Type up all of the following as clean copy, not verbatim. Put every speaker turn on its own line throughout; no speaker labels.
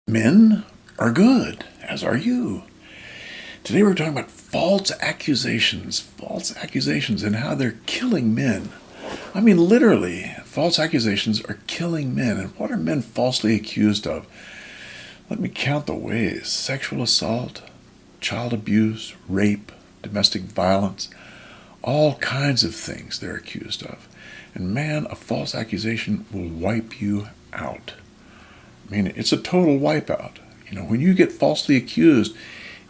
Men are good, as are you. Today we're talking about false accusations, and how they're killing men. I mean, literally, false accusations are killing men. And what are men falsely accused of? Let me count the ways: sexual assault, child abuse, rape, domestic violence, all kinds of things they're accused of. And man, a false accusation will wipe you out. I mean, it's a total wipeout. When you get falsely accused,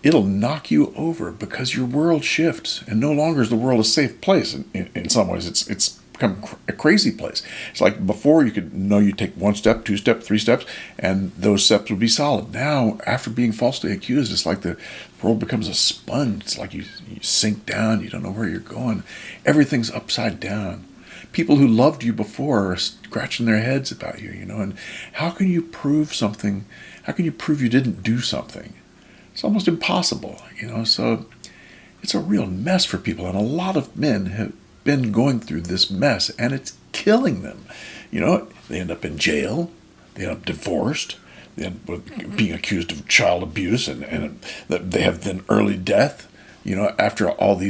it'll knock you over because your world shifts, and no longer is the world a safe place. In some ways, it's become a crazy place. It's like before you could know you take 1 step, 2 steps, 3 steps, and those steps would be solid. Now, after being falsely accused, it's like the world becomes a sponge. It's like you sink down, you don't know where you're going. Everything's upside down. People who loved you before are scratching their heads about you, and how can you prove something? How can you prove you didn't do something? It's almost impossible, so it's a real mess for people. And a lot of men have been going through this mess, and it's killing them. They end up in jail, they end up divorced, they end up being accused of child abuse, and they have then early death, after all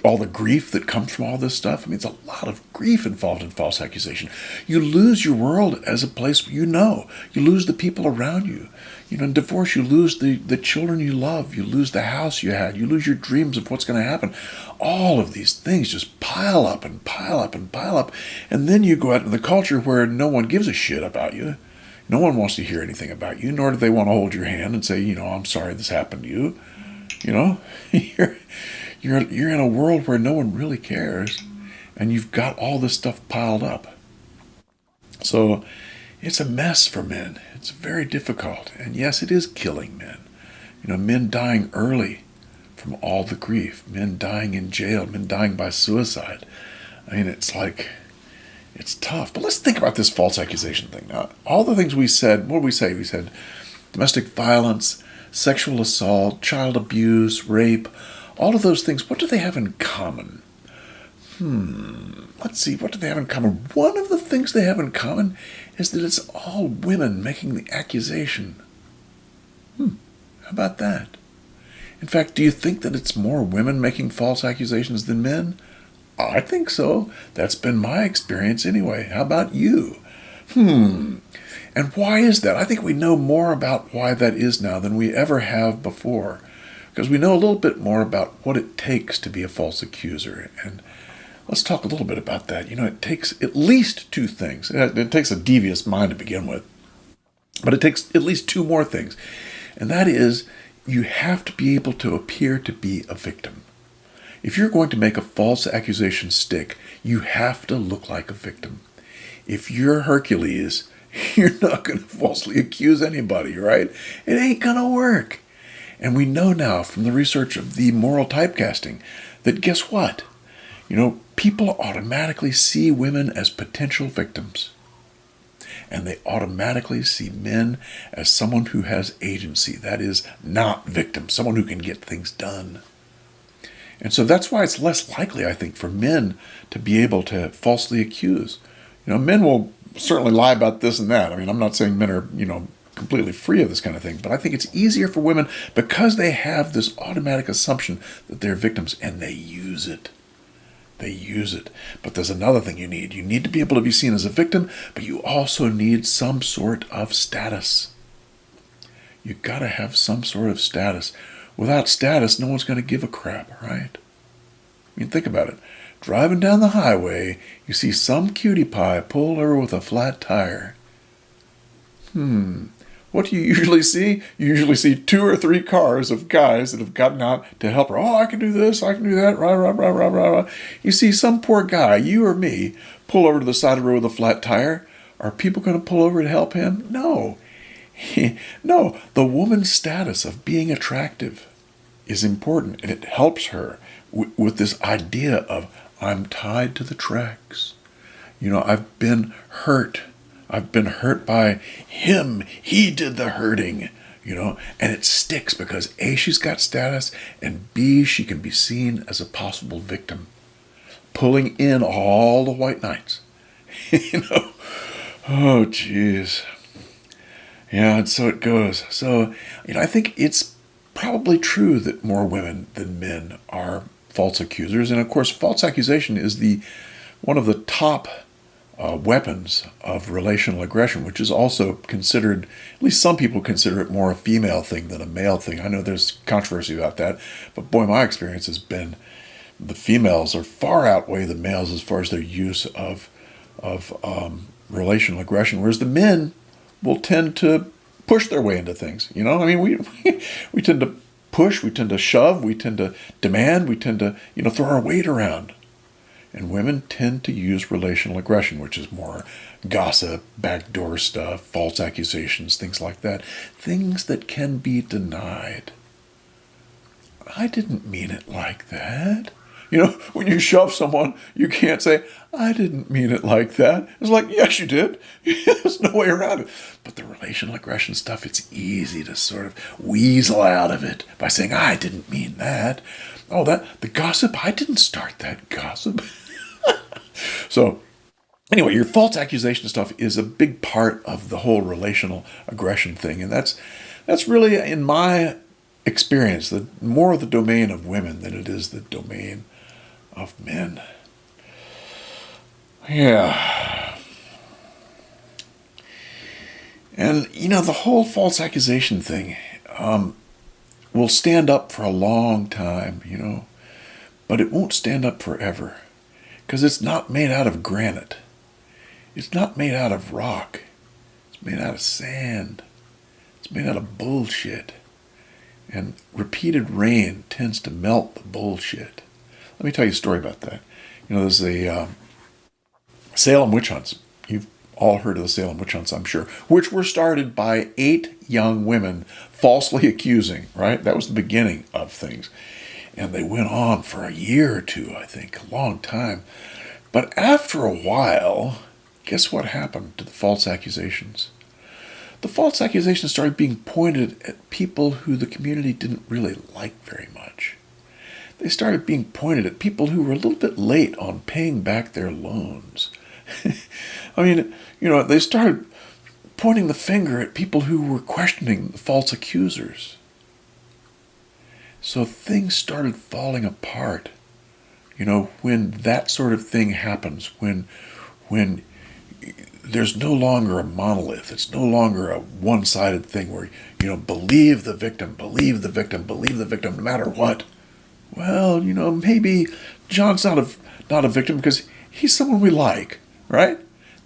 all the grief that comes from all this stuff. I mean, it's a lot of grief involved in false accusation. You lose your world as a place where you lose the people around you. In divorce, you lose the children you love. You lose the house you had. You lose your dreams of what's going to happen. All of these things just pile up and pile up and pile up. And then you go out into the culture where no one gives a shit about you. No one wants to hear anything about you, nor do they want to hold your hand and say, I'm sorry this happened to you. You're in a world where no one really cares, and you've got all this stuff piled up. So it's a mess for men. It's very difficult. And yes, it is killing men. Men dying early from all the grief, men dying in jail, men dying by suicide. I mean, it's tough. But let's think about this false accusation thing. Now, all the things we said, what did we say? We said domestic violence, sexual assault, child abuse, rape, all of those things. What do they have in common? Let's see, what do they have in common? One of the things they have in common is that it's all women making the accusation. How about that? In fact, do you think that it's more women making false accusations than men? I think so. That's been my experience anyway. How about you? And why is that? I think we know more about why that is now than we ever have before, because we know a little bit more about what it takes to be a false accuser. And let's talk a little bit about that. It takes at least 2 things. It takes a devious mind to begin with, but it takes at least 2 more things. And that is, you have to be able to appear to be a victim. If you're going to make a false accusation stick, you have to look like a victim. If you're Hercules, you're not going to falsely accuse anybody, right? It ain't going to work. And we know now from the research of the moral typecasting that guess what? People automatically see women as potential victims. And they automatically see men as someone who has agency. That is, not victim, someone who can get things done. And so that's why it's less likely, I think, for men to be able to falsely accuse. Men will certainly lie about this and that. I mean, I'm not saying men are, completely free of this kind of thing, but I think it's easier for women because they have this automatic assumption that they're victims, and they use it. But there's another thing you need. You need to be able to be seen as a victim, but you also need some sort of status. You've got to have some sort of status. Without status, no one's going to give a crap, right? I mean, think about it. Driving down the highway, you see some cutie pie pull over with a flat tire. What do you usually see? You usually see 2 or 3 cars of guys that have gotten out to help her. Oh, I can do this, I can do that, rah, rah, rah, rah, rah, rah. You see some poor guy, you or me, pull over to the side of the road with a flat tire. Are people going to pull over to help him? No. No, the woman's status of being attractive is important, and it helps her with this idea of, I'm tied to the tracks. I've been hurt. I've been hurt by him. He did the hurting, and it sticks because A, she's got status, and B, she can be seen as a possible victim, pulling in all the white knights. Oh, geez. Yeah, and so it goes. So, I think it's probably true that more women than men are false accusers. And of course, false accusation is the one of the top weapons of relational aggression, which is also considered, at least some people consider it more a female thing than a male thing. I know there's controversy about that, but boy, my experience has been the females are far outweigh the males as far as their use of relational aggression, whereas the men will tend to push their way into things. I mean, we tend to push, we tend to shove, we tend to demand, we tend to throw our weight around. And women tend to use relational aggression, which is more gossip, backdoor stuff, false accusations, things like that. Things that can be denied. I didn't mean it like that. When you shove someone, you can't say, I didn't mean it like that. It's like, yes, you did. There's no way around it. But the relational aggression stuff, it's easy to sort of weasel out of it by saying, I didn't mean that. Oh, the gossip, I didn't start that gossip. So, anyway, your false accusation stuff is a big part of the whole relational aggression thing. And that's really, in my experience, more of the domain of women than it is the domain of men. Yeah. And, the whole false accusation thing will stand up for a long time, but it won't stand up forever. Because it's not made out of granite. It's not made out of rock. It's made out of sand. It's made out of bullshit. And repeated rain tends to melt the bullshit. Let me tell you a story about that. There's a Salem witch hunts. You've all heard of the Salem witch hunts, I'm sure, which were started by 8 young women falsely accusing, right? That was the beginning of things. And they went on for a year or two, I think, a long time. But after a while, guess what happened to the false accusations? The false accusations started being pointed at people who the community didn't really like very much. They started being pointed at people who were a little bit late on paying back their loans. I mean, they started pointing the finger at people who were questioning the false accusers. So things started falling apart, when that sort of thing happens, when there's no longer a monolith. It's no longer a one-sided thing where, believe the victim, believe the victim, believe the victim, no matter what. Well, maybe John's not a victim because he's someone we like, right?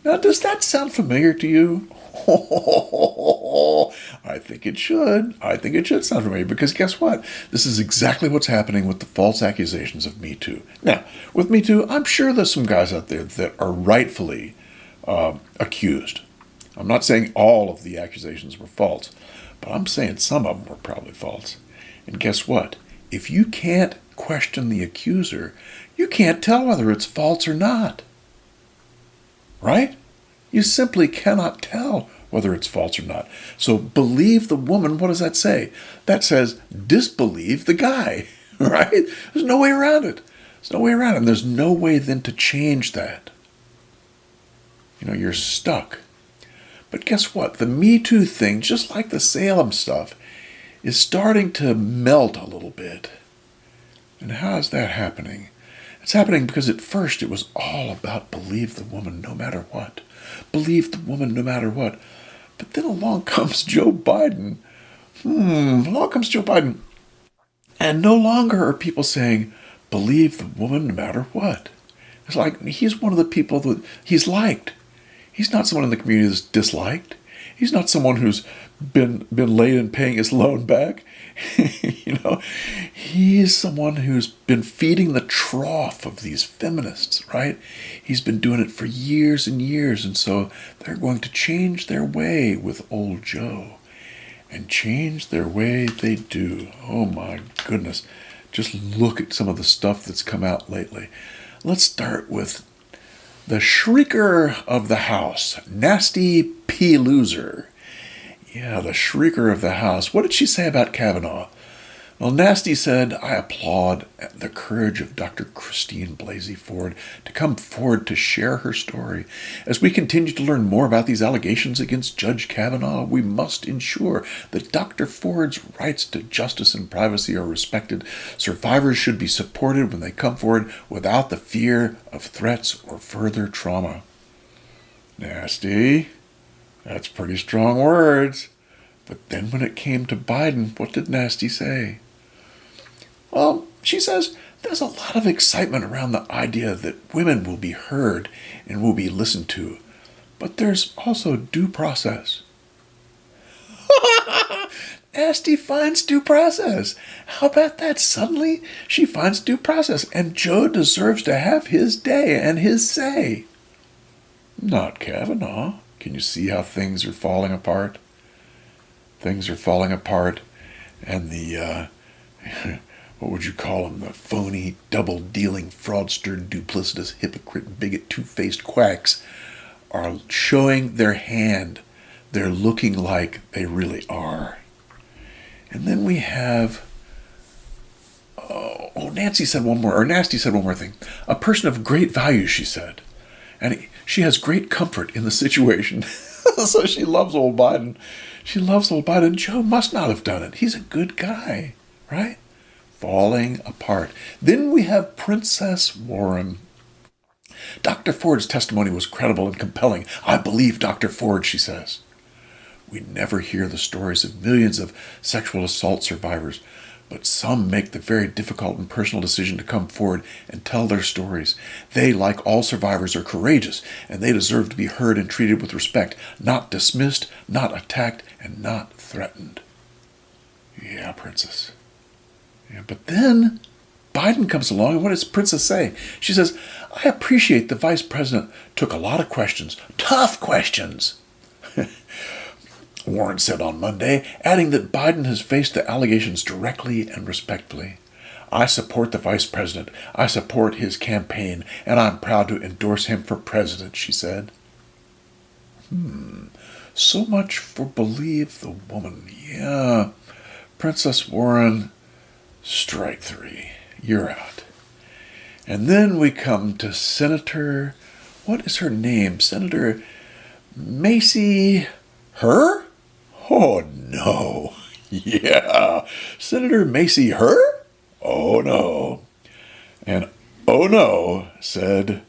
Now, does that sound familiar to you? I think it should. I think it should sound familiar because guess what? This is exactly what's happening with the false accusations of Me Too. Now, with Me Too, I'm sure there's some guys out there that are rightfully accused. I'm not saying all of the accusations were false, but I'm saying some of them were probably false. And guess what? If you can't question the accuser, you can't tell whether it's false or not. Right? You simply cannot tell whether it's false or not. So believe the woman, what does that say? That says disbelieve the guy, right? There's no way around it. There's no way around it. And there's no way then to change that. You're stuck. But guess what? The Me Too thing, just like the Salem stuff, is starting to melt a little bit. And how is that happening? It's happening because at first it was all about believe the woman no matter what. Believe the woman no matter what. But then along comes Joe Biden. Along comes Joe Biden. And no longer are people saying, believe the woman no matter what. It's like he's one of the people that he's liked. He's not someone in the community that's disliked. He's not someone who's been late in paying his loan back. He's someone who's been feeding the trough of these feminists, right? He's been doing it for years and years, and so they're going to change their way with old Joe. And change their way they do. Oh my goodness. Just look at some of the stuff that's come out lately. Let's start with the shrieker of the house, Nasty P. Loser. Yeah, the shrieker of the house. What did she say about Kavanaugh? Well, Nasty said, I applaud the courage of Dr. Christine Blasey Ford to come forward to share her story. As we continue to learn more about these allegations against Judge Kavanaugh, we must ensure that Dr. Ford's rights to justice and privacy are respected. Survivors should be supported when they come forward without the fear of threats or further trauma. Nasty, that's pretty strong words. But then when it came to Biden, what did Nasty say? Well, she says there's a lot of excitement around the idea that women will be heard and will be listened to, but there's also due process. Nasty finds due process. How about that? Suddenly, she finds due process, and Joe deserves to have his day and his say. Not Kavanaugh. Can you see how things are falling apart? Things are falling apart, and the, what would you call them? The phony, double-dealing, fraudster, duplicitous, hypocrite, bigot, two-faced quacks are showing their hand. They're looking like they really are. And then we have, Nasty said one more thing. A person of great value, she said. And she has great comfort in the situation. So she loves old Biden. She loves old Biden. Joe must not have done it. He's a good guy, right? Falling apart. Then we have Princess Warren. Dr. Ford's testimony was credible and compelling. I believe Dr. Ford, she says. We never hear the stories of millions of sexual assault survivors, but some make the very difficult and personal decision to come forward and tell their stories. They, like all survivors, are courageous, and they deserve to be heard and treated with respect, not dismissed, not attacked, and not threatened. Yeah, Princess. Yeah, but then Biden comes along, and what does Princess say? She says, I appreciate the vice president took a lot of questions, tough questions. Warren said on Monday, adding that Biden has faced the allegations directly and respectfully. I support the vice president. I support his campaign, and I'm proud to endorse him for president, she said. So much for believe the woman. Yeah, Princess Warren, strike three. You're out. And then we come to Senator, what is her name? Senator Macy Her? Oh, no. Yeah. Senator Macy Her? Oh, no. And oh, no said,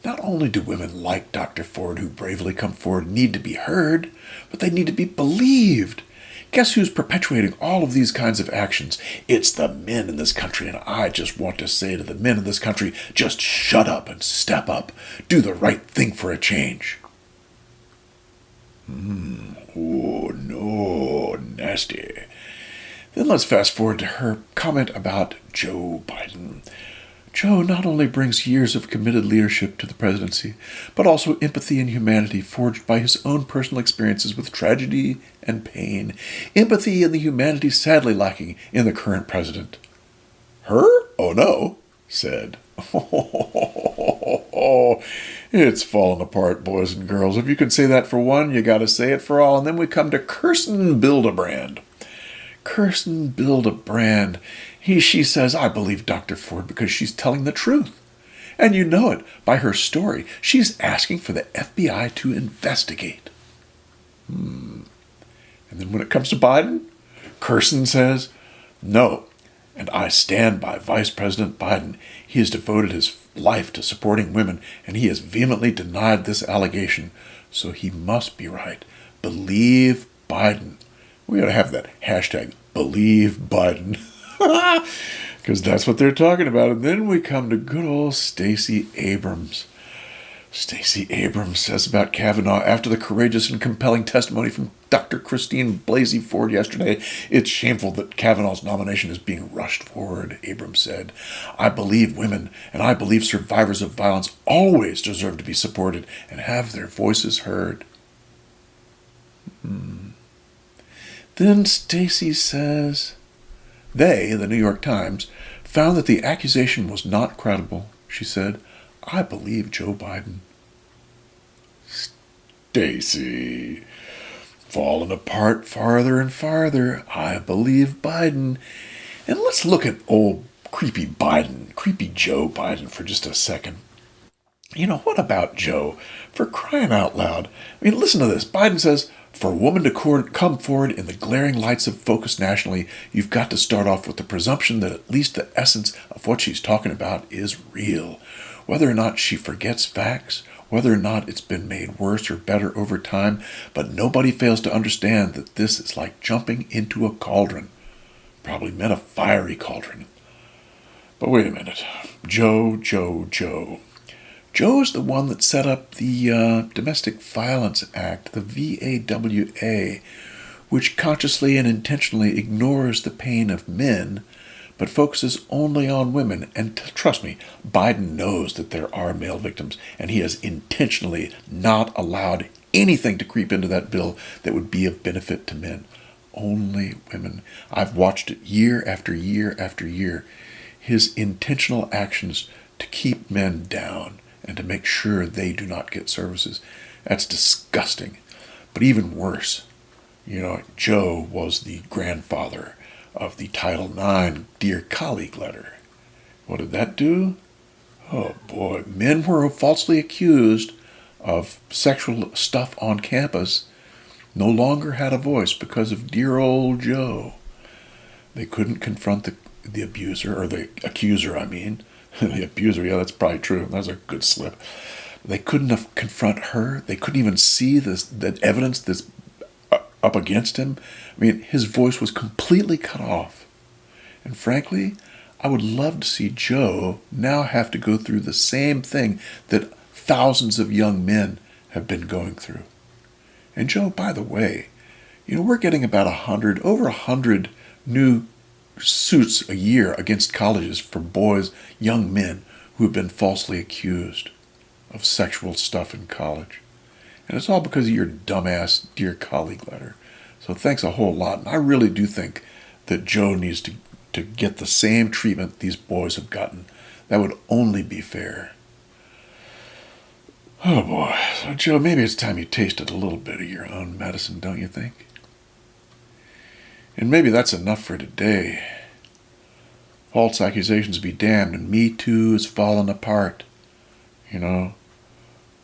not only do women like Dr. Ford who bravely come forward need to be heard, but they need to be believed. Guess who's perpetuating all of these kinds of actions? It's the men in this country, and I just want to say to the men in this country, just shut up and step up. Do the right thing for a change. Oh, no, nasty. Then let's fast forward to her comment about Joe Biden. Joe not only brings years of committed leadership to the presidency, but also empathy and humanity forged by his own personal experiences with tragedy and pain. Empathy and the humanity sadly lacking in the current president. Her? Oh, no, said. It's falling apart, boys and girls. If you can say that for one, you got to say it for all. And then we come to Kirsten Bildebrand. Kirsten Bildebrand. She says, I believe Dr. Ford because she's telling the truth. And you know it by her story. She's asking for the FBI to investigate. And then when it comes to Biden, Kirsten says, no. And I stand by Vice President Biden. He has devoted his life to supporting women, and he has vehemently denied this allegation. So he must be right. Believe Biden. We ought to have that hashtag, Believe Biden. Because that's what they're talking about. And then we come to good old Stacey Abrams. Stacey Abrams says about Kavanaugh after the courageous and compelling testimony from Dr. Christine Blasey Ford yesterday, it's shameful that Kavanaugh's nomination is being rushed forward, Abrams said. I believe women and I believe survivors of violence always deserve to be supported and have their voices heard. Then Stacey says, they, the New York Times, found that the accusation was not credible. She said, I believe Joe Biden. Stacey, falling apart farther and farther. I believe Biden. And let's look at old creepy Biden, creepy Joe Biden for just a second. You know, what about Joe? For crying out loud. I mean, listen to this. Biden says, for a woman to come forward in the glaring lights of focus nationally, you've got to start off with the presumption that at least the essence of what she's talking about is real. Whether or not she forgets facts, whether or not it's been made worse or better over time, but nobody fails to understand that this is like jumping into a cauldron. Probably meant a fiery cauldron. But wait a minute. Joe. Joe's the one that set up the Domestic Violence Act, the VAWA, which consciously and intentionally ignores the pain of men, but focuses only on women. And trust me, Biden knows that there are male victims, and he has intentionally not allowed anything to creep into that bill that would be of benefit to men. Only women. I've watched it year after year after year. His intentional actions to keep men down and to make sure they do not get services. That's disgusting. But even worse, you know, Joe was the grandfather of the Title IX Dear Colleague letter. What did that do? Oh boy, men were falsely accused of sexual stuff on campus no longer had a voice because of dear old Joe. They couldn't confront the abuser, or the accuser, I mean. The abuser, yeah, that's probably true. That was a good slip. They couldn't confront her. They couldn't even see that evidence that's up against him. I mean, his voice was completely cut off. And frankly, I would love to see Joe now have to go through the same thing that thousands of young men have been going through. And Joe, by the way, you know, we're getting about over 100 new suits a year against colleges for boys, young men who have been falsely accused of sexual stuff in college. And it's all because of your dumbass Dear Colleague letter. So thanks a whole lot. And I really do think that Joe needs to get the same treatment these boys have gotten. That would only be fair. Oh boy. So Joe, maybe it's time you tasted a little bit of your own medicine, don't you think? And maybe that's enough for today. False accusations be damned, and Me Too is falling apart. You know,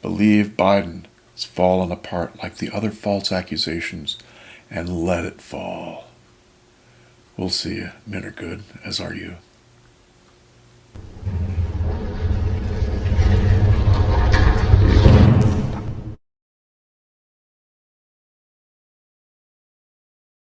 believe Biden is falling apart like the other false accusations, and let it fall. We'll see you. Men are good, as are you.